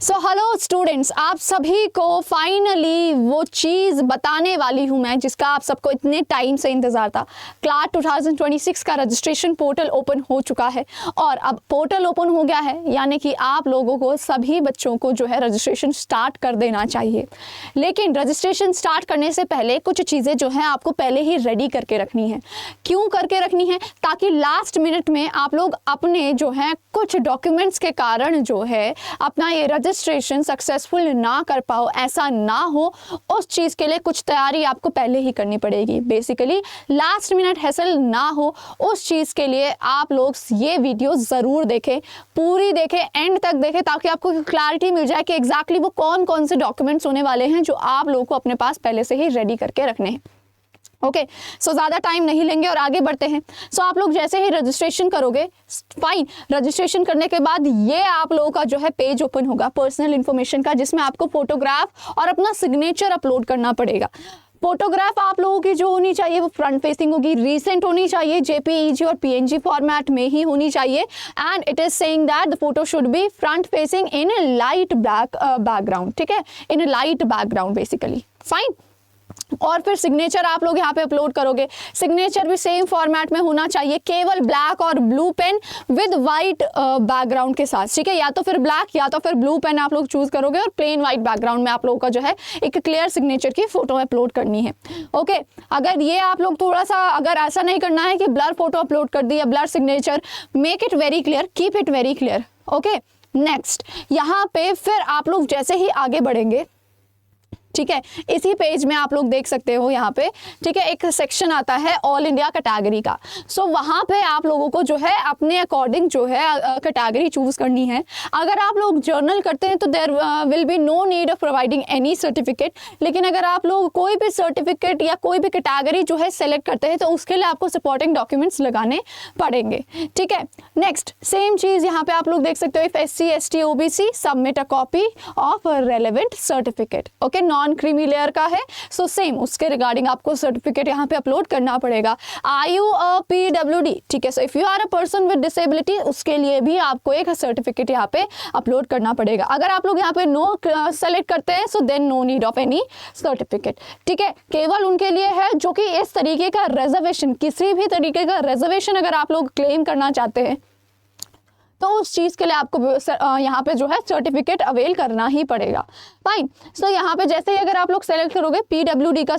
So hello students, आप सभी को फाइनली वो चीज़ बताने वाली हूँ मैं जिसका आप सबको इतने टाइम से इंतज़ार था। क्लास 2026 का रजिस्ट्रेशन पोर्टल ओपन हो चुका है और अब पोर्टल ओपन हो गया है, यानी कि आप लोगों को सभी बच्चों को जो है रजिस्ट्रेशन स्टार्ट कर देना चाहिए। लेकिन रजिस्ट्रेशन स्टार्ट करने से पहले कुछ चीज़ें जो हैं आपको पहले ही रेडी करके रखनी है। क्यों करके रखनी है? ताकि लास्ट मिनट में आप लोग अपने जो है कुछ डॉक्यूमेंट्स के कारण जो है अपना ये रजिस्ट्रेशन सक्सेसफुल ना कर पाओ, ऐसा ना हो। उस चीज़ के लिए कुछ तैयारी आपको पहले ही करनी पड़ेगी। बेसिकली लास्ट मिनट हैसल ना हो, उस चीज़ के लिए आप लोग ये वीडियो ज़रूर देखें, पूरी देखें, एंड तक देखें, ताकि आपको क्लैरिटी मिल जाए कि एग्जैक्टली वो कौन कौन से डॉक्यूमेंट्स होने वाले हैं जो आप लोगों को अपने पास पहले से ही रेडी करके रखने हैं। ओके, सो ज़्यादा टाइम नहीं लेंगे और आगे बढ़ते हैं। सो आप लोग जैसे ही रजिस्ट्रेशन करोगे, फाइन, रजिस्ट्रेशन करने के बाद ये आप लोगों का जो है पेज ओपन होगा पर्सनल इन्फॉर्मेशन का, जिसमें आपको फोटोग्राफ और अपना सिग्नेचर अपलोड करना पड़ेगा। फोटोग्राफ आप लोगों की जो होनी चाहिए वो फ्रंट फेसिंग होगी, रीसेंट होनी चाहिए, जेपीईजी और पीएनजी फॉर्मेट में ही होनी चाहिए, and it is saying that the photo should be front facing in A light black background. ठीक है, इन ए लाइट बैकग्राउंड बेसिकली, फाइन। और फिर सिग्नेचर आप लोग यहाँ पे अपलोड करोगे। सिग्नेचर भी सेम फॉर्मेट में होना चाहिए, केवल ब्लैक और blue pen with white background के साथ। ठीक है, या तो फिर ब्लैक या तो फिर ब्लू पेन आप लोग चूज करोगे और प्लेन वाइट बैकग्राउंड में आप लोगों का जो है एक क्लियर सिग्नेचर की फोटो अपलोड करनी है। ओके, अगर ये आप लोग थोड़ा सा अगर ऐसा नहीं करना है कि ब्लर फोटो अपलोड कर दी या blur signature, make it very clear, keep it very clear. Okay, next यहाँ पे फिर आप लोग जैसे ही आगे बढ़ेंगे, ठीक है, इसी पेज में आप लोग देख सकते हो यहाँ पे, ठीक है, एक सेक्शन आता है ऑल इंडिया कैटेगरी का। सो वहाँ पे आप लोगों को जो है अपने अकॉर्डिंग जो है कैटेगरी चूज करनी है। अगर आप लोग जर्नल करते हैं तो there will be no need of providing any certificate, लेकिन अगर आप लोग कोई भी सर्टिफिकेट या कोई भी कैटेगरी जो है सेलेक्ट करते हैं तो उसके लिए आपको सपोर्टिंग डॉक्यूमेंट्स लगाने पड़ेंगे। ठीक है, नेक्स्ट सेम चीज़ यहाँ पे आप लोग देख सकते हो, if SC ST OBC submit a copy of relevant certificate. Okay, non creamy layer का है, सो सेम उसके रिगार्डिंग आपको सर्टिफिकेट यहाँ पे अपलोड करना पड़ेगा। आयु PWD, ठीक है, so if you are a person with disability, उसके लिए भी आपको एक सर्टिफिकेट यहाँ पे अपलोड करना पड़ेगा। अगर आप लोग यहाँ पे नो सेलेक्ट करते हैं so then no need of any certificate. ठीक है, केवल उनके लिए है जो कि इस तरीके का रिजर्वेशन, किसी भी तरीके का रिजर्वेशन अगर आप लोग क्लेम करना चाहते हैं तो उस चीज़ के लिए आपको यहाँ पे जो है सर्टिफिकेट अवेल करना ही पड़ेगा। फाइन, सो यहाँ पे जैसे ही अगर आप लोग सेलेक्ट करोगे PWD का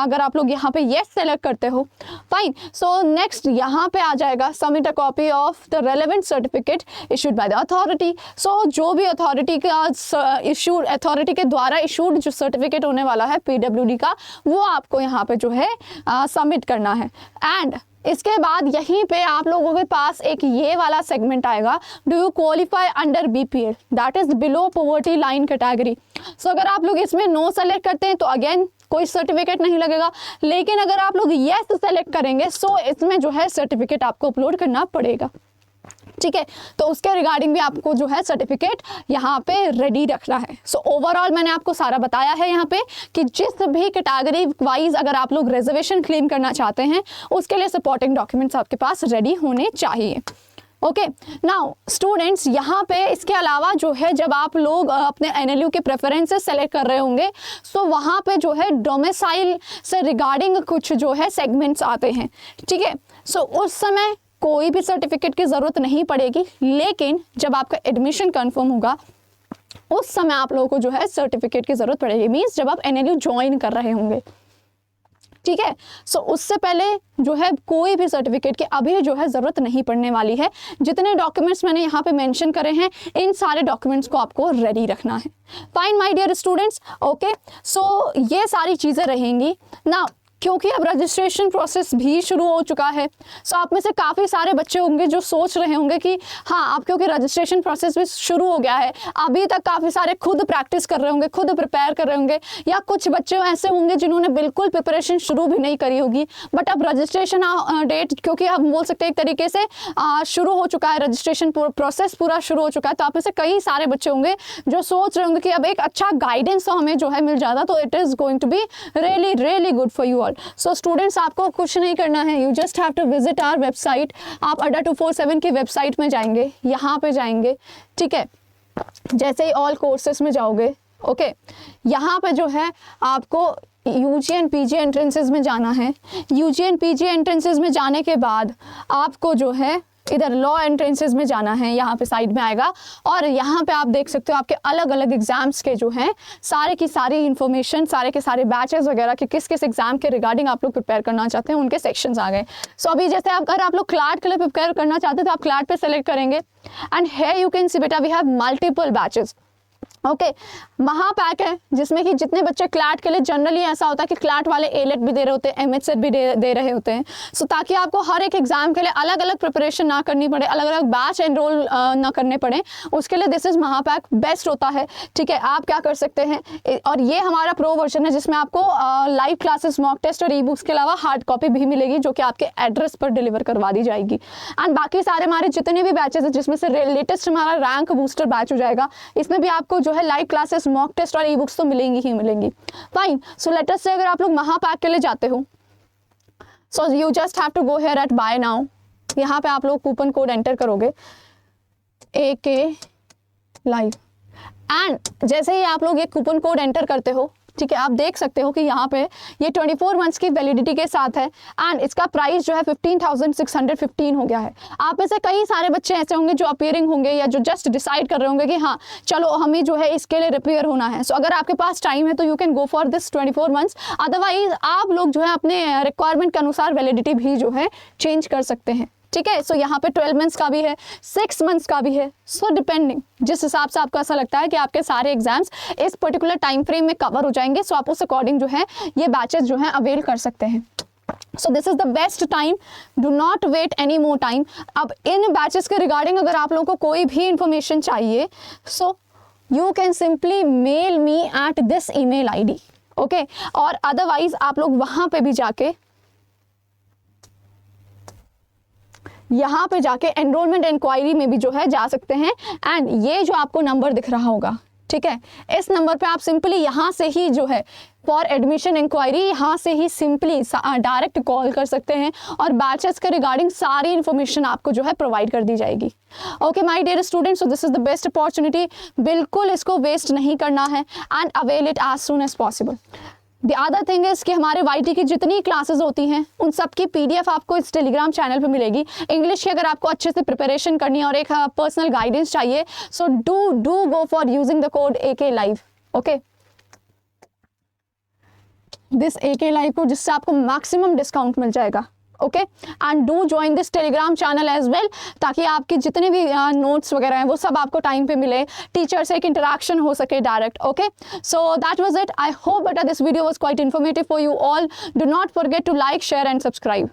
अगर आप लोग यहाँ पे येस सेलेक्ट करते हो, फाइन, सो नेक्स्ट यहाँ पे आ जाएगा submit a copy of the relevant certificate issued by the authority. So जो भी अथॉरिटी का इशूड, अथॉरिटी के द्वारा इशूड जो सर्टिफिकेट होने वाला है PWD का, वो आपको यहाँ पे जो है सबमिट करना है। एंड इसके बाद यहीं पे आप लोगों के पास एक ये वाला सेगमेंट आएगा, do you qualify under BPL, that is below poverty line category. So अगर आप लोग इसमें नो सेलेक्ट करते हैं तो अगेन कोई सर्टिफिकेट नहीं लगेगा, लेकिन अगर आप लोग येस सेलेक्ट करेंगे सो इसमें जो है सर्टिफिकेट आपको अपलोड करना पड़ेगा। ठीक है, तो उसके रिगार्डिंग भी आपको जो है सर्टिफिकेट यहाँ पे रेडी रखना है। सो ओवरऑल मैंने आपको सारा बताया है यहाँ पे कि जिस भी कैटेगरी वाइज अगर आप लोग रिजर्वेशन क्लेम करना चाहते हैं उसके लिए सपोर्टिंग डॉक्यूमेंट्स आपके पास रेडी होने चाहिए। ओके, नाउ स्टूडेंट्स यहाँ पे इसके अलावा जो है जब आप लोग अपने NLU के प्रेफरेंसेस सेलेक्ट कर रहे होंगे सो वहाँ पे जो है डोमिसाइल से रिगार्डिंग कुछ जो है सेगमेंट्स आते हैं। ठीक है, सो उस समय कोई भी सर्टिफिकेट की ज़रूरत नहीं पड़ेगी, लेकिन जब आपका एडमिशन कंफर्म होगा उस समय आप लोगों को जो है सर्टिफिकेट की ज़रूरत पड़ेगी, मीन्स जब आप NLU ज्वाइन कर रहे होंगे। ठीक है, सो उससे पहले जो है कोई भी सर्टिफिकेट की अभी जो है ज़रूरत नहीं पड़ने वाली है। जितने डॉक्यूमेंट्स मैंने यहाँ पे मेंशन करे हैं इन सारे डॉक्यूमेंट्स को आपको रेडी रखना है। Fine my dear students, okay, so ये सारी चीज़ें रहेंगी ना, क्योंकि अब रजिस्ट्रेशन प्रोसेस भी शुरू हो चुका है। सो आप में से काफ़ी सारे बच्चे होंगे जो सोच रहे होंगे कि हाँ, अब क्योंकि रजिस्ट्रेशन प्रोसेस भी शुरू हो गया है, अभी तक काफ़ी सारे खुद प्रैक्टिस कर रहे होंगे, खुद प्रिपेयर कर रहे होंगे, या कुछ बच्चे ऐसे होंगे जिन्होंने बिल्कुल प्रिपरेशन शुरू भी नहीं करी होगी। बट अब रजिस्ट्रेशन डेट, क्योंकि हम बोल सकते हैं एक तरीके से शुरू हो चुका है, रजिस्ट्रेशन प्रोसेस पूरा शुरू हो चुका है, तो आप में से कई सारे बच्चे होंगे जो सोच रहे होंगे कि अब एक अच्छा गाइडेंस हमें जो है मिल जाता तो it is going to be really really good for you all. So students, आपको कुछ नहीं करना है, you just have to visit our website. आप अड्डा 247 की वेबसाइट में जाएंगे, यहाँ पे जाएंगे, ठीक है, जैसे ही ऑल कोर्सेस में जाओगे, ओके, यहाँ पे जो है आपको यूजी एंड पीजी एंट्रेंसेस में जाना है। यूजी एंड पीजी एंट्रेंसेस में जाने के बाद आपको जो है इधर लॉ एंट्रेंसेस में जाना है, यहाँ पे साइड में आएगा। और यहाँ पे आप देख सकते हो आपके अलग अलग एग्जाम्स के जो हैं सारे की सारी इन्फॉर्मेशन, सारे के सारे बैचेस वगैरह के किस किस एग्जाम के रिगार्डिंग आप लोग प्रिपेयर करना चाहते हैं उनके सेक्शंस आ गए। सो अभी जैसे अगर आप लोग क्लैट के लिए प्रिपेयर करना चाहते हैं तो आप क्लैट पे सेलेक्ट करेंगे एंड है यू कैन सी बेटा we have multiple batches. Okay, Mahapack है जिसमें कि जितने बच्चे क्लैट के लिए, जनरली ऐसा होता है कि क्लैट वाले एलेट भी दे रहे होते हैं, एमएचसेट भी दे रहे होते हैं। सो ताकि आपको हर एक एग्जाम के लिए अलग अलग प्रिपरेशन ना करनी पड़े, अलग अलग बैच एनरोल ना करने पड़े, उसके लिए दिस इज महापैक बेस्ट होता है। ठीक है, आप क्या कर सकते हैं, और ये हमारा प्रो वर्जन है जिसमें आपको लाइव क्लासेस, मॉक टेस्ट और ई बुक्स के अलावा हार्ड कॉपी भी मिलेगी जो कि आपके एड्रेस पर डिलीवर करवा दी जाएगी। एंड बाकी सारे हमारे जितने भी बैचेस हैं जिसमें से लेटेस्ट हमारा रैंक बूस्टर बैच हो जाएगा, इसमें भी आपको जो है लाइव क्लासेस, मॉक टेस्ट और ई बुक्स तो मिलेंगी ही मिलेंगी। फाइन, सो लेट अस से अगर आप लोग महापैक के लिए जाते हो, so you just have to go here at buy now. यहाँ पे आप लोग कूपन कोड एंटर करोगे AK लाइव, एंड जैसे ही आप लोग ये कूपन कोड एंटर करते हो, ठीक है, आप देख सकते हो कि यहाँ पे ये 24 मंथ्स की वैलिडिटी के साथ है एंड इसका प्राइस जो है 15,615 हो गया है। आप में से कई सारे बच्चे ऐसे होंगे जो अपीयरिंग होंगे या जो जस्ट डिसाइड कर रहे होंगे कि हाँ चलो हमें जो है इसके लिए रिपेयर होना है। सो अगर आपके पास टाइम है तो you can go for this 24 months, otherwise आप लोग जो है अपने रिक्वायरमेंट के अनुसार वैलिडिटी भी जो है चेंज कर सकते हैं। ठीक है, सो यहाँ पे 12 मंथ्स का भी है, 6 मंथ्स का भी है। सो डिपेंडिंग जिस हिसाब से आपको ऐसा लगता है कि आपके सारे एग्जाम्स इस पर्टिकुलर टाइम फ्रेम में कवर हो जाएंगे, सो आप उस अकॉर्डिंग जो है ये बैचेस जो है अवेल कर सकते हैं। So this is the best time, do not wait any more time. अब इन बैचेस के रिगार्डिंग अगर आप लोगों को कोई भी इंफॉर्मेशन चाहिए, so you can simply mail me at this email ID, okay, और अदरवाइज आप लोग वहां पे भी जाके यहाँ पे जाके एनरोलमेंट इंक्वायरी में भी जो है जा सकते हैं। एंड ये जो आपको नंबर दिख रहा होगा, ठीक है, इस नंबर पे आप सिंपली यहाँ से ही जो है फॉर एडमिशन इंक्वायरी यहाँ से ही सिंपली डायरेक्ट कॉल कर सकते हैं और बैचेस के रिगार्डिंग सारी इन्फॉर्मेशन आपको जो है प्रोवाइड कर दी जाएगी। Okay my dear students, so this is the best opportunity, बिल्कुल इसको वेस्ट नहीं करना है and avail it as soon as possible. The other thing is कि हमारे YT की जितनी क्लासेस होती हैं उन सब की PDF आपको इस टेलीग्राम चैनल पे मिलेगी। इंग्लिश की अगर आपको अच्छे से प्रिपरेशन करनी है और एक पर्सनल गाइडेंस चाहिए, so do go for using the code AK Live, okay, this AK Live को, जिससे आपको मैक्सिमम डिस्काउंट मिल जाएगा। Okay, and do join this Telegram channel as well, ताकि आपके जितने भी नोट्स वगैरह हैं वो सब आपको टाइम पे मिले, टीचर से एक इंटरेक्शन हो सके direct. Okay, so that was it. I hope बेटा this video was quite informative for you all. Do not forget to like, share and subscribe.